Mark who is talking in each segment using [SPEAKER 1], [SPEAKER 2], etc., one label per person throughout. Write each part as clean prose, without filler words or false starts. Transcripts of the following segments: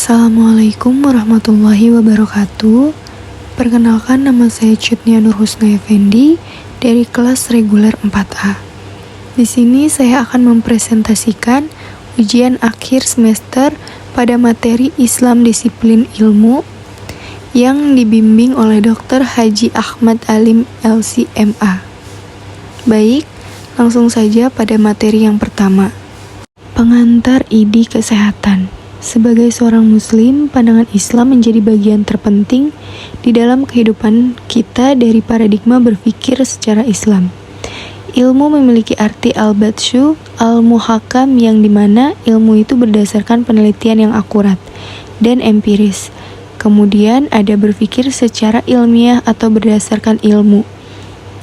[SPEAKER 1] Assalamualaikum warahmatullahi wabarakatuh. Perkenalkan, nama saya Cutnia Nur Husna Effendi dari kelas reguler 4A. Di sini saya akan mempresentasikan ujian akhir semester pada materi Islam Disiplin Ilmu yang dibimbing oleh Dr. Haji Ahmad Alim LC.MA. Baik, langsung saja pada materi yang pertama. Pengantar ID Kesehatan. Sebagai seorang muslim, pandangan Islam menjadi bagian terpenting di dalam kehidupan kita dari paradigma berpikir secara Islam. Ilmu memiliki arti al-batsyu, al-muhakam, yang dimana ilmu itu berdasarkan penelitian yang akurat dan empiris. Kemudian ada berpikir secara ilmiah atau berdasarkan ilmu.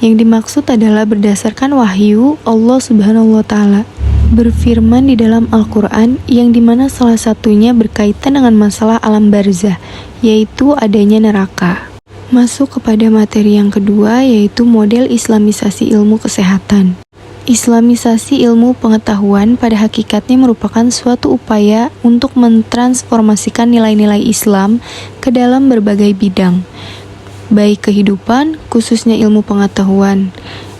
[SPEAKER 1] Yang dimaksud adalah berdasarkan wahyu Allah Subhanahu wa Ta'ala berfirman di dalam Al-Quran, yang dimana salah satunya berkaitan dengan masalah alam barzah, yaitu adanya neraka. Masuk kepada materi yang kedua, yaitu model Islamisasi ilmu kesehatan. Islamisasi ilmu pengetahuan pada hakikatnya merupakan suatu upaya untuk mentransformasikan nilai-nilai Islam ke dalam berbagai bidang, baik kehidupan, khususnya ilmu pengetahuan.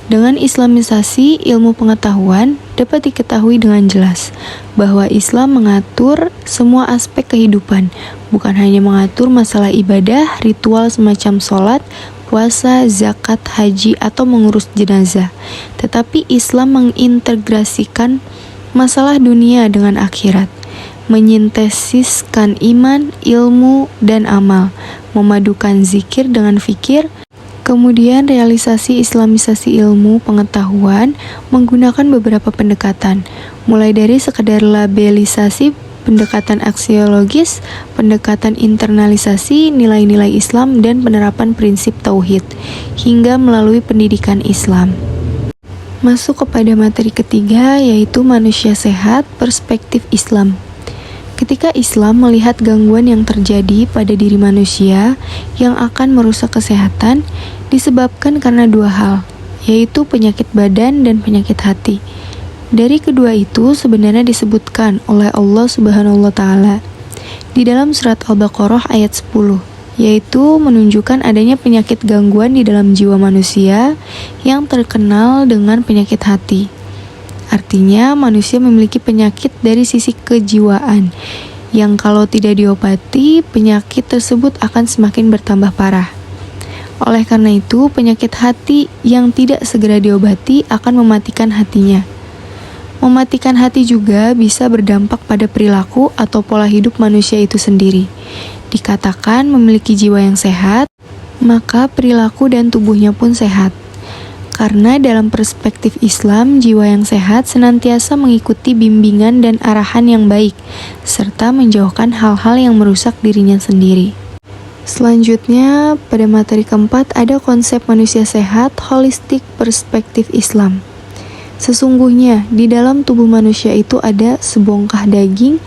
[SPEAKER 1] Dengan Islamisasi ilmu pengetahuan, dapat diketahui dengan jelas bahwa Islam mengatur semua aspek kehidupan, bukan hanya mengatur masalah ibadah, ritual semacam sholat, puasa, zakat, haji, atau mengurus jenazah. Tetapi Islam mengintegrasikan masalah dunia dengan akhirat, menyintesiskan iman, ilmu, dan amal, memadukan zikir dengan fikir. Kemudian realisasi Islamisasi ilmu pengetahuan menggunakan beberapa pendekatan, mulai dari sekedar labelisasi, pendekatan aksiologis, pendekatan internalisasi nilai-nilai Islam, dan penerapan prinsip tauhid, hingga melalui pendidikan Islam. Masuk kepada materi ketiga, yaitu manusia sehat, perspektif Islam. Ketika Islam melihat gangguan yang terjadi pada diri manusia yang akan merusak kesehatan, disebabkan karena dua hal, yaitu penyakit badan dan penyakit hati. Dari kedua itu sebenarnya disebutkan oleh Allah Subhanahu wa Ta'ala di dalam surat Al-Baqarah ayat 10, yaitu menunjukkan adanya penyakit gangguan di dalam jiwa manusia yang terkenal dengan penyakit hati. Artinya, manusia memiliki penyakit dari sisi kejiwaan, yang kalau tidak diobati, penyakit tersebut akan semakin bertambah parah. Oleh karena itu, penyakit hati yang tidak segera diobati akan mematikan hatinya. Mematikan hati juga bisa berdampak pada perilaku atau pola hidup manusia itu sendiri. Dikatakan memiliki jiwa yang sehat, maka perilaku dan tubuhnya pun sehat. Karena dalam perspektif Islam, jiwa yang sehat senantiasa mengikuti bimbingan dan arahan yang baik, serta menjauhkan hal-hal yang merusak dirinya sendiri. Selanjutnya, pada materi keempat ada konsep manusia sehat, holistik perspektif Islam. Sesungguhnya, di dalam tubuh manusia itu ada sebongkah daging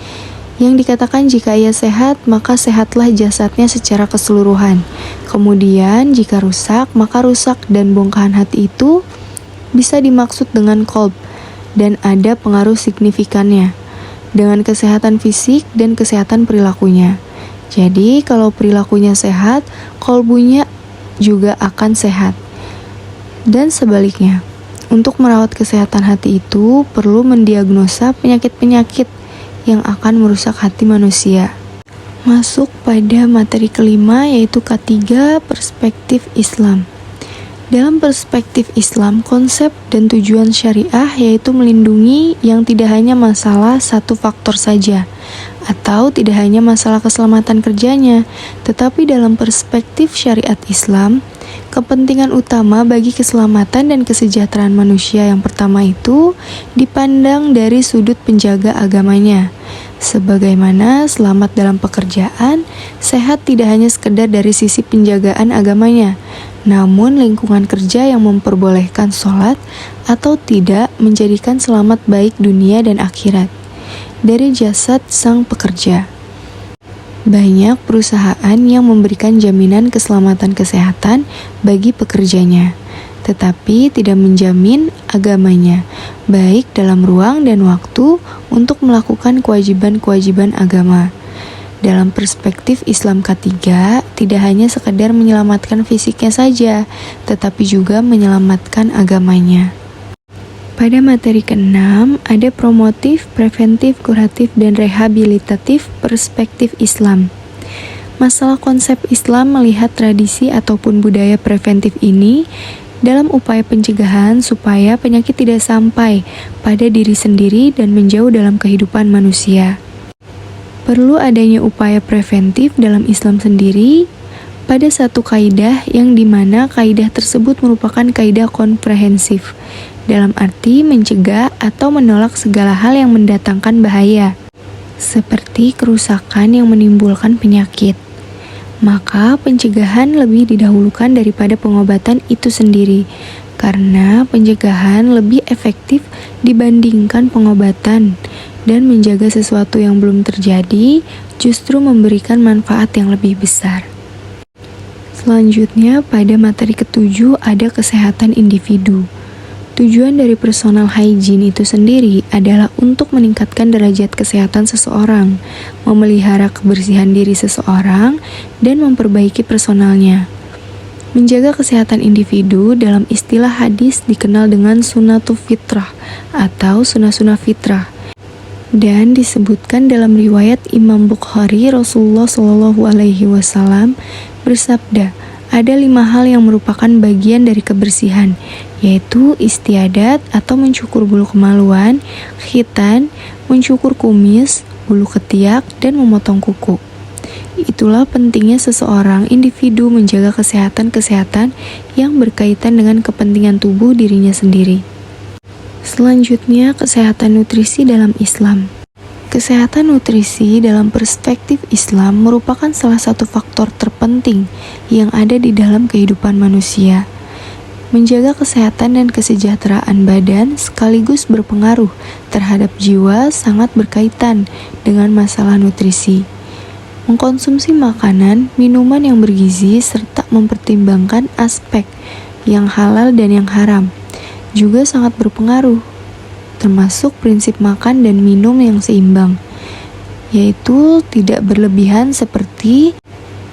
[SPEAKER 1] yang dikatakan jika ia sehat, maka sehatlah jasadnya secara keseluruhan. Kemudian jika rusak, maka rusak, dan bongkahan hati itu bisa dimaksud dengan qalb, dan ada pengaruh signifikannya dengan kesehatan fisik dan kesehatan perilakunya. Jadi kalau perilakunya sehat, qalbunya juga akan sehat. Dan sebaliknya, untuk merawat kesehatan hati itu perlu mendiagnosa penyakit-penyakit yang akan merusak hati manusia. Masuk pada materi kelima, yaitu K3, perspektif Islam. Dalam perspektif Islam, konsep dan tujuan syariah yaitu melindungi yang tidak hanya masalah satu faktor saja, atau tidak hanya masalah keselamatan kerjanya, tetapi dalam perspektif syariat Islam, kepentingan utama bagi keselamatan dan kesejahteraan manusia yang pertama itu dipandang dari sudut penjaga agamanya. Sebagaimana selamat dalam pekerjaan, sehat tidak hanya sekedar dari sisi penjagaan agamanya, namun lingkungan kerja yang memperbolehkan sholat atau tidak menjadikan selamat baik dunia dan akhirat dari jasad sang pekerja. Banyak perusahaan yang memberikan jaminan keselamatan kesehatan bagi pekerjanya, tetapi tidak menjamin agamanya, baik dalam ruang dan waktu untuk melakukan kewajiban-kewajiban agama. Dalam perspektif Islam ketiga, tidak hanya sekedar menyelamatkan fisiknya saja, tetapi juga menyelamatkan agamanya. Pada materi ke-6, ada promotif, preventif, kuratif, dan rehabilitatif perspektif Islam. Masalah konsep Islam melihat tradisi ataupun budaya preventif ini dalam upaya pencegahan supaya penyakit tidak sampai pada diri sendiri dan menjauh dalam kehidupan manusia. Perlu adanya upaya preventif dalam Islam sendiri pada satu kaidah yang dimana kaidah tersebut merupakan kaidah komprehensif, dalam arti mencegah atau menolak segala hal yang mendatangkan bahaya, seperti kerusakan yang menimbulkan penyakit. Maka pencegahan lebih didahulukan daripada pengobatan itu sendiri, karena pencegahan lebih efektif dibandingkan pengobatan, dan menjaga sesuatu yang belum terjadi justru memberikan manfaat yang lebih besar. Selanjutnya, pada materi ke-7 ada kesehatan individu. Tujuan dari personal hygiene itu sendiri adalah untuk meningkatkan derajat kesehatan seseorang, memelihara kebersihan diri seseorang, dan memperbaiki personalnya. Menjaga kesehatan individu dalam istilah hadis dikenal dengan sunnatu fitrah atau sunnah-sunnah fitrah. Dan disebutkan dalam riwayat Imam Bukhari, Rasulullah SAW bersabda, ada 5 hal yang merupakan bagian dari kebersihan, yaitu istiadat atau mencukur bulu kemaluan, khitan, mencukur kumis, bulu ketiak, dan memotong kuku. Itulah pentingnya seseorang individu menjaga kesehatan-kesehatan yang berkaitan dengan kepentingan tubuh dirinya sendiri. Selanjutnya, kesehatan nutrisi dalam Islam. Kesehatan nutrisi dalam perspektif Islam merupakan salah satu faktor terpenting yang ada di dalam kehidupan manusia. Menjaga kesehatan dan kesejahteraan badan sekaligus berpengaruh terhadap jiwa sangat berkaitan dengan masalah nutrisi. Mengkonsumsi makanan, minuman yang bergizi, serta mempertimbangkan aspek yang halal dan yang haram juga sangat berpengaruh, termasuk prinsip makan dan minum yang seimbang, yaitu tidak berlebihan seperti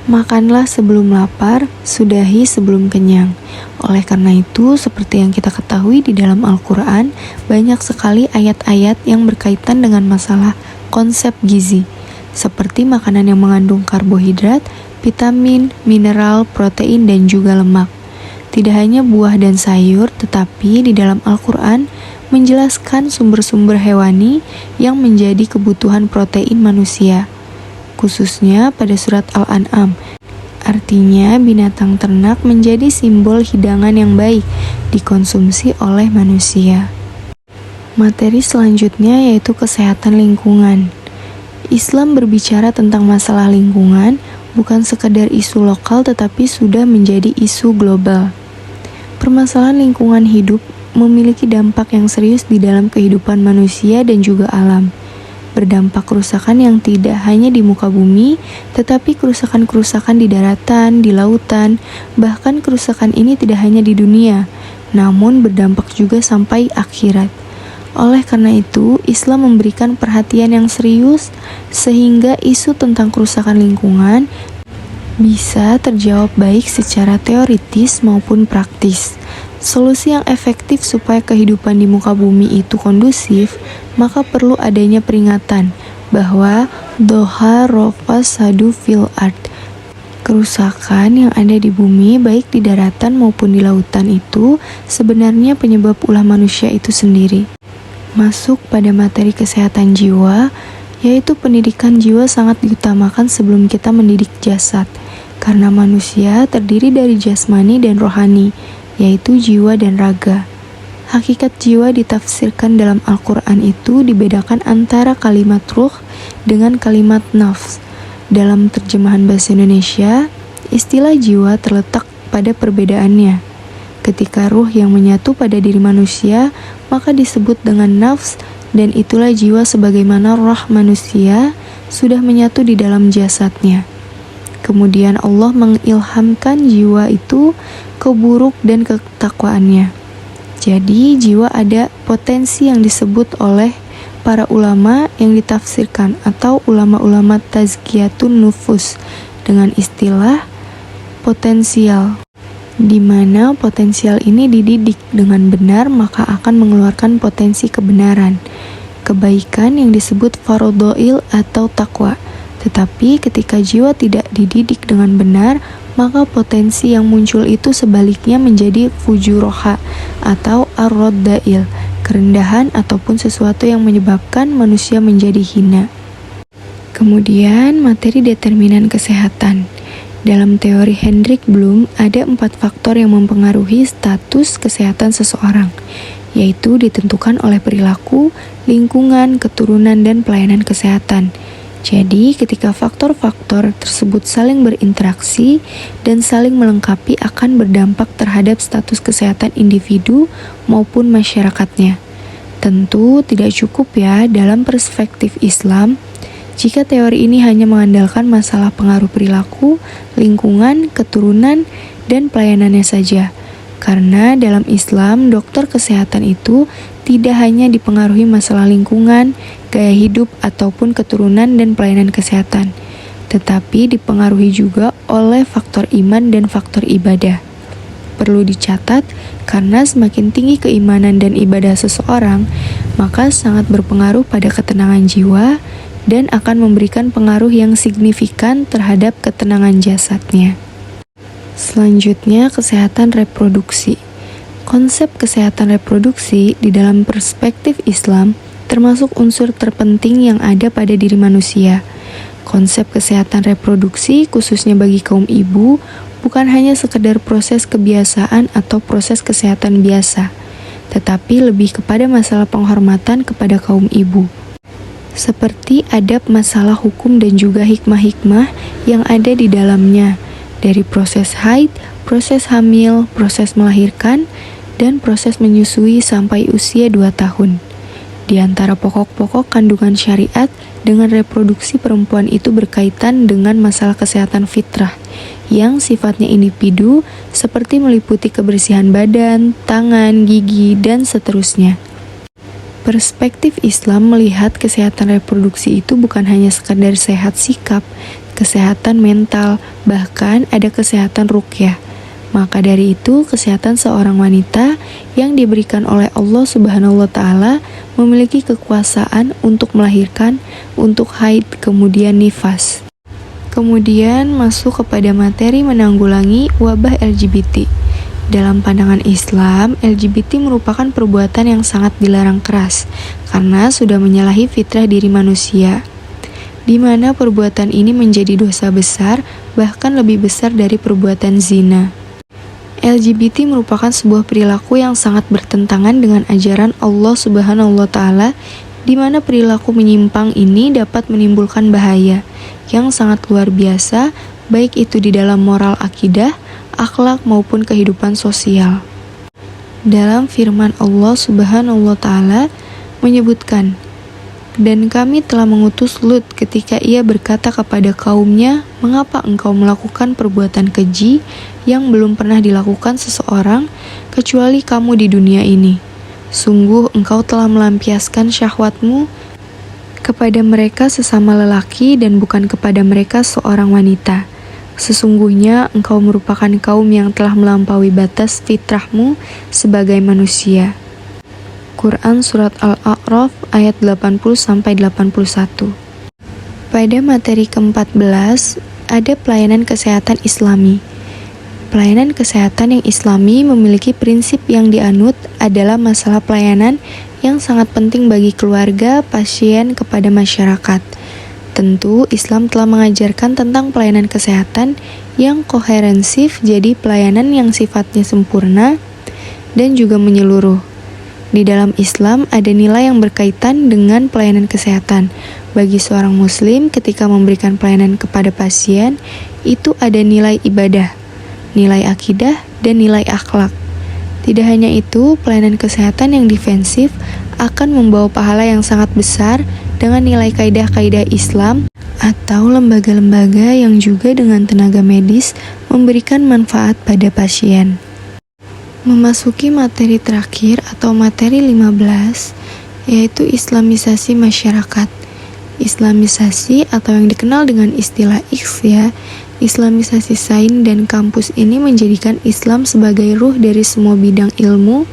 [SPEAKER 1] makanlah sebelum lapar, sudahi sebelum kenyang. Oleh karena itu, seperti yang kita ketahui di dalam Al-Quran, banyak sekali ayat-ayat yang berkaitan dengan masalah konsep gizi, seperti makanan yang mengandung karbohidrat, vitamin, mineral, protein, dan juga lemak. Tidak hanya buah dan sayur, tetapi di dalam Al-Quran menjelaskan sumber-sumber hewani yang menjadi kebutuhan protein manusia, khususnya pada surat Al-An'am. Artinya, binatang ternak menjadi simbol hidangan yang baik dikonsumsi oleh manusia. Materi selanjutnya yaitu kesehatan lingkungan. Islam berbicara tentang masalah lingkungan, bukan sekedar isu lokal tetapi sudah menjadi isu global. Permasalahan lingkungan hidup memiliki dampak yang serius di dalam kehidupan manusia dan juga alam. Berdampak kerusakan yang tidak hanya di muka bumi, tetapi kerusakan-kerusakan di daratan, di lautan, bahkan kerusakan ini tidak hanya di dunia, namun berdampak juga sampai akhirat. Oleh karena itu, Islam memberikan perhatian yang serius sehingga isu tentang kerusakan lingkungan bisa terjawab baik secara teoritis maupun praktis. Solusi yang efektif supaya kehidupan di muka bumi itu kondusif, maka perlu adanya peringatan bahwa doha rofasadu fil ard, kerusakan yang ada di bumi baik di daratan maupun di lautan itu sebenarnya penyebab ulah manusia itu sendiri. Masuk pada materi kesehatan jiwa, yaitu pendidikan jiwa sangat diutamakan sebelum kita mendidik jasad, karena manusia terdiri dari jasmani dan rohani, yaitu jiwa dan raga. Hakikat jiwa ditafsirkan dalam Al-Quran itu dibedakan antara kalimat ruh dengan kalimat nafs. Dalam terjemahan bahasa Indonesia, istilah jiwa terletak pada perbedaannya. Ketika ruh yang menyatu pada diri manusia, maka disebut dengan nafs, dan itulah jiwa sebagaimana roh manusia sudah menyatu di dalam jasadnya. Kemudian Allah mengilhamkan jiwa itu keburuk dan ketakwaannya. Jadi jiwa ada potensi yang disebut oleh para ulama yang ditafsirkan atau ulama-ulama tazkiyatun nufus dengan istilah potensial, di mana potensial ini dididik dengan benar maka akan mengeluarkan potensi kebenaran, kebaikan yang disebut farodhoil atau takwa. Tetapi ketika jiwa tidak dididik dengan benar, maka potensi yang muncul itu sebaliknya menjadi fujuroha atau ar-roddail, kerendahan ataupun sesuatu yang menyebabkan manusia menjadi hina. Kemudian materi determinan kesehatan. Dalam teori Hendrik Bloom, ada 4 faktor yang mempengaruhi status kesehatan seseorang, yaitu ditentukan oleh perilaku, lingkungan, keturunan, dan pelayanan kesehatan. Jadi, ketika faktor-faktor tersebut saling berinteraksi dan saling melengkapi akan berdampak terhadap status kesehatan individu maupun masyarakatnya. Tentu tidak cukup ya dalam perspektif Islam jika teori ini hanya mengandalkan masalah pengaruh perilaku, lingkungan, keturunan, dan pelayanannya saja. Karena dalam Islam, dokter kesehatan itu tidak hanya dipengaruhi masalah lingkungan, gaya hidup, ataupun keturunan dan pelayanan kesehatan, tetapi dipengaruhi juga oleh faktor iman dan faktor ibadah. Perlu dicatat, karena semakin tinggi keimanan dan ibadah seseorang, maka sangat berpengaruh pada ketenangan jiwa dan akan memberikan pengaruh yang signifikan terhadap ketenangan jasadnya. Selanjutnya, kesehatan reproduksi. Konsep kesehatan reproduksi di dalam perspektif Islam termasuk unsur terpenting yang ada pada diri manusia. Konsep kesehatan reproduksi khususnya bagi kaum ibu bukan hanya sekedar proses kebiasaan atau proses kesehatan biasa, tetapi lebih kepada masalah penghormatan kepada kaum ibu. Seperti adab masalah hukum dan juga hikmah-hikmah yang ada di dalamnya, dari proses haid, proses hamil, proses melahirkan, dan proses menyusui sampai usia 2 tahun. Di antara pokok-pokok kandungan syariat dengan reproduksi perempuan itu berkaitan dengan masalah kesehatan fitrah yang sifatnya individu seperti meliputi kebersihan badan, tangan, gigi, dan seterusnya. Perspektif Islam melihat kesehatan reproduksi itu bukan hanya sekadar sehat sikap, kesehatan mental, bahkan ada kesehatan ruqyah. Maka dari itu, kesehatan seorang wanita yang diberikan oleh Allah Subhanahu wa Ta'ala memiliki kekuasaan untuk melahirkan, untuk haid, kemudian nifas. Kemudian masuk kepada materi menanggulangi wabah LGBT. Dalam pandangan Islam, LGBT merupakan perbuatan yang sangat dilarang keras karena sudah menyalahi fitrah diri manusia, di mana perbuatan ini menjadi dosa besar, bahkan lebih besar dari perbuatan zina. LGBT merupakan sebuah perilaku yang sangat bertentangan dengan ajaran Allah Subhanahu wa Ta'ala, di mana perilaku menyimpang ini dapat menimbulkan bahaya yang sangat luar biasa, baik itu di dalam moral akidah, akhlak maupun kehidupan sosial. Dalam firman Allah Subhanahu wa Ta'ala menyebutkan, "Dan kami telah mengutus Lut ketika ia berkata kepada kaumnya, mengapa engkau melakukan perbuatan keji yang belum pernah dilakukan seseorang kecuali kamu di dunia ini? Sungguh engkau telah melampiaskan syahwatmu kepada mereka sesama lelaki dan bukan kepada mereka seorang wanita. Sesungguhnya engkau merupakan kaum yang telah melampaui batas fitrahmu sebagai manusia." Quran Surat Al-A'raf ayat 80-81. Pada materi ke-14, ada pelayanan kesehatan Islami. Pelayanan kesehatan yang Islami memiliki prinsip yang dianut adalah masalah pelayanan yang sangat penting bagi keluarga, pasien, kepada masyarakat. Tentu, Islam telah mengajarkan tentang pelayanan kesehatan yang koherensif, jadi pelayanan yang sifatnya sempurna dan juga menyeluruh. Di dalam Islam ada nilai yang berkaitan dengan pelayanan kesehatan. Bagi seorang muslim ketika memberikan pelayanan kepada pasien, itu ada nilai ibadah, nilai akidah, dan nilai akhlak. Tidak hanya itu, pelayanan kesehatan yang defensif akan membawa pahala yang sangat besar dengan nilai kaidah-kaidah Islam atau lembaga-lembaga yang juga dengan tenaga medis memberikan manfaat pada pasien. Memasuki materi terakhir atau materi 15, yaitu islamisasi masyarakat. Islamisasi atau yang dikenal dengan istilah X ya, islamisasi sains dan kampus ini menjadikan Islam sebagai ruh dari semua bidang ilmu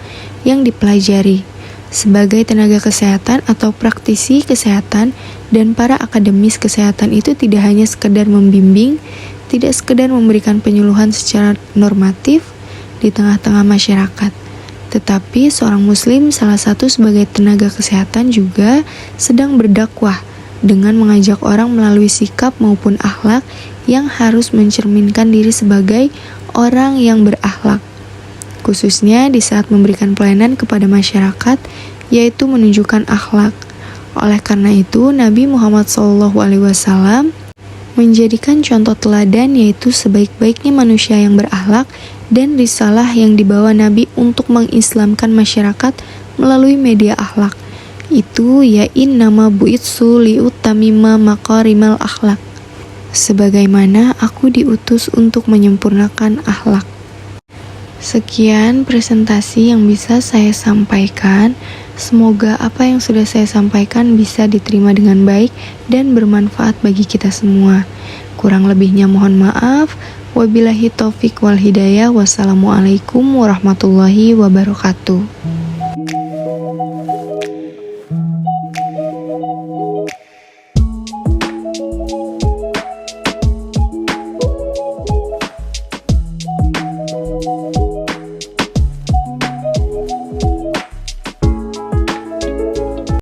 [SPEAKER 1] yang dipelajari. Sebagai tenaga kesehatan atau praktisi kesehatan dan para akademis kesehatan itu tidak hanya sekedar membimbing, tidak sekedar memberikan penyuluhan secara normatif di tengah-tengah masyarakat, tetapi seorang muslim salah satu sebagai tenaga kesehatan juga sedang berdakwah dengan mengajak orang melalui sikap maupun akhlak yang harus mencerminkan diri sebagai orang yang berakhlak, khususnya di saat memberikan pelayanan kepada masyarakat, yaitu menunjukkan akhlak. Oleh karena itu, Nabi Muhammad SAW menjadikan contoh teladan yaitu sebaik-baiknya manusia yang berakhlak dan risalah yang dibawa Nabi untuk mengislamkan masyarakat melalui media akhlak. Itu ya innama bu'itsu liutamima maqarimal akhlak. Sebagaimana aku diutus untuk menyempurnakan akhlak. Sekian presentasi yang bisa saya sampaikan. Semoga apa yang sudah saya sampaikan bisa diterima dengan baik dan bermanfaat bagi kita semua. Kurang lebihnya mohon maaf. Wabillahi taufik wal hidayah. Wassalamualaikum warahmatullahi wabarakatuh.